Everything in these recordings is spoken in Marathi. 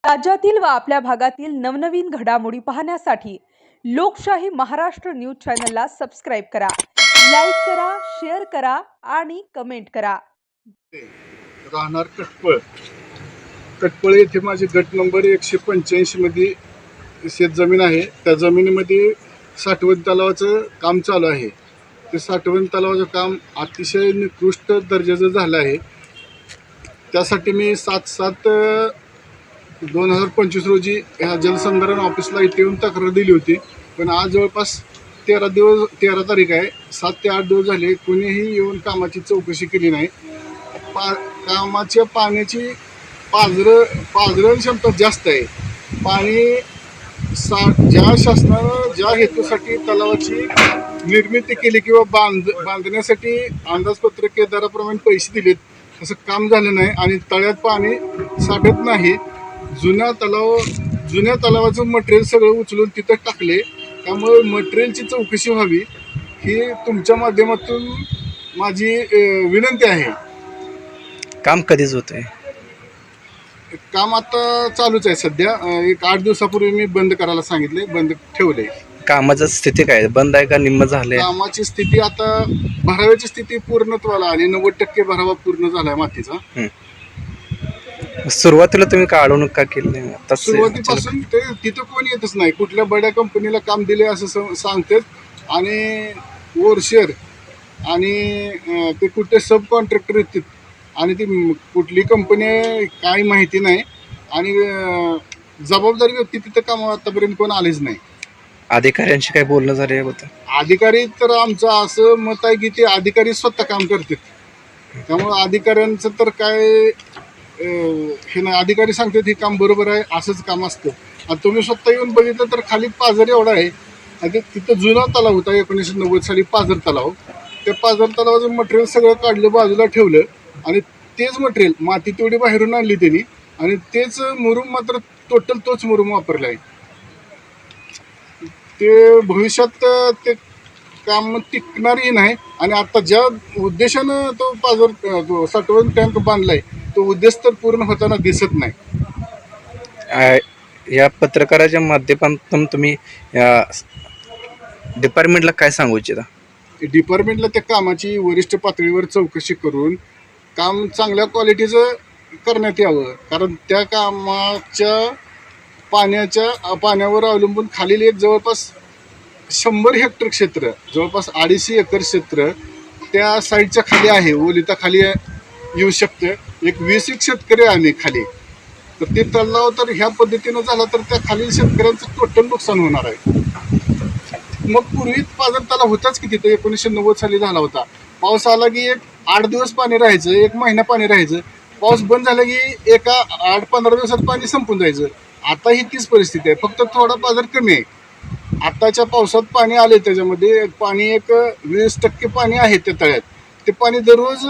राज्यातील व आपल्या भागातील नवनवीन घडामोडी पाहण्यासाठी लोकशाही महाराष्ट्र न्यूज चॅनलला सबस्क्राइब करा, लाईक करा, शेअर करा आणि कमेंट करा. राहणार कटपळ येथे माझे गट नंबर 185 मध्ये शेतजमीन आहे. त्या जमिनीमध्ये साठवण तलावाचं काम चालू आहे. ते साठवण तलावाचं काम अतिशय निकृष्ट दर्जाचं झालं आहे. त्यासाठी मी 7/7/2025 रोजी ह्या जलसंधारण ऑफिसला इथे येऊन तक्रार दिली होती. पण आज जवळपास 13 तारीख आहे. 7 ते 8 दिवस झाले कोणीही येऊन कामाची चौकशी केली नाही. कामाच्या पाण्याची पाझरण क्षमता जास्त आहे. पाणी ज्या शासनानं ज्या हेतूसाठी तलावाची निर्मिती केली किंवा बांधण्यासाठी अंदाजपत्रक दराप्रमाणे पैसे दिलेत असं काम झालं नाही आणि तळ्यात पाणी साठत नाही. जुन्या तलावाचं मटेरियल सगळं उचलून तिथं टाकले. त्यामुळे मटेरियलची चौकशी व्हावी ही तुमच्या माध्यमातून माझी विनंती आहे. काम कधीच होत आहे? काम आता चालूच आहे. सध्या एक 8 दिवसापूर्वी मी बंद करायला सांगितले, बंद ठेवले. कामाची स्थिती काय, बंद आहे का निम्म झालंय? कामाची स्थिती आता भराव्याची स्थिती पूर्णत्वाला आली. 90% भरावा पूर्ण झालाय मातीचा. सुरुवातीला तुम्ही का अडवणूक का केली नाही? सुरुवातीपासून ते तिथं कोण येतच नाही. कुठल्या बड्या कंपनीला काम दिले असं सांगतात आणि ओरशेर आणि ते कुठे सब कॉन्ट्रॅक्टर येतात आणि ती कुठली कंपनी काही माहिती नाही आणि जबाबदारी व्यक्ती तिथं काम आतापर्यंत कोण आलेच नाही. अधिकाऱ्यांशी काय बोलणं झालं याबद्दल? अधिकारी तर आमचं असं मत आहे की ते अधिकारी स्वतः काम करतात. त्यामुळे अधिकाऱ्यांचं तर काय हे नाही. अधिकारी सांगतात हे काम बरोबर आहे, असंच काम असतं. आणि तुम्ही स्वतः येऊन बघितलं तर खाली पाझर एवढा आहे आणि तिथं जुना तलाव होता 1990 साली पाझर तलाव. त्या पाझर तलावाचं मटेरियल सगळं काढलं, बाजूला ठेवलं आणि तेच मटेरियल माती तेवढी बाहेरून आणली त्यांनी आणि तेच मुरुम मात्र टोटल तोच मुरुम वापरला आहे. ते भविष्यात ते काम टिकणारही नाही आणि आता ज्या उद्देशानं तो पाझर साठवण टँक बांधलाय तो उद्देश तर पूर्ण होताना दिसत नाही. या पत्रकाराच्या माध्यमातून तुम्ही डिपार्टमेंटला काय सांगू इच्छिता? डिपार्टमेंटला त्या कामाची वरिष्ठ पातळीवर चौकशी करून काम चांगल्या क्वालिटीचं करण्यात यावं. कारण त्या कामाच्या पाण्यावर अवलंबून खालील एक जवळपास 100 हेक्टर क्षेत्र, जवळपास 250 एकर क्षेत्र त्या साईडच्या खाली आहे. ओलिता खाली येऊ शकतं. एक 20 शेतकरी आम्ही खाली. तर ते तलाव तर ह्या पद्धतीनं झाला तर त्या खालील शेतकऱ्यांचं टोटल नुकसान होणार आहे. मग पूर्वी पाझर तलाव होताच की तिथं 1990 साली झाला होता. पाऊस आला की एक 8 दिवस पाणी राहायचं, 1 महिना पाणी राहायचं. पाऊस बंद झाला की एका 8-15 दिवसात पाणी संपून जायचं. आता ही तीच परिस्थिती आहे, फक्त थोडा पाझर कमी आहे. आताच्या पावसात पाणी आले, त्याच्यामध्ये पाणी एक 20% पाणी आहे त्या तळ्यात. ते पाणी दररोज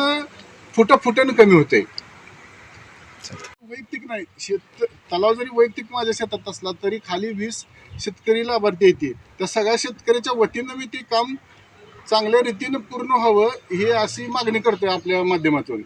फुटानं कमी होते. वैयक्तिक नाही, तलाव जरी वैयक्तिक माझ्या शेतात असला तरी खाली 20 शेतकरी लाभार्थी येते. त्या सगळ्या शेतकऱ्याच्या वतीनं मी ते काम चांगल्या रीतीनं पूर्ण व्हावं ही अशी मागणी करतोय आपल्या माध्यमातून.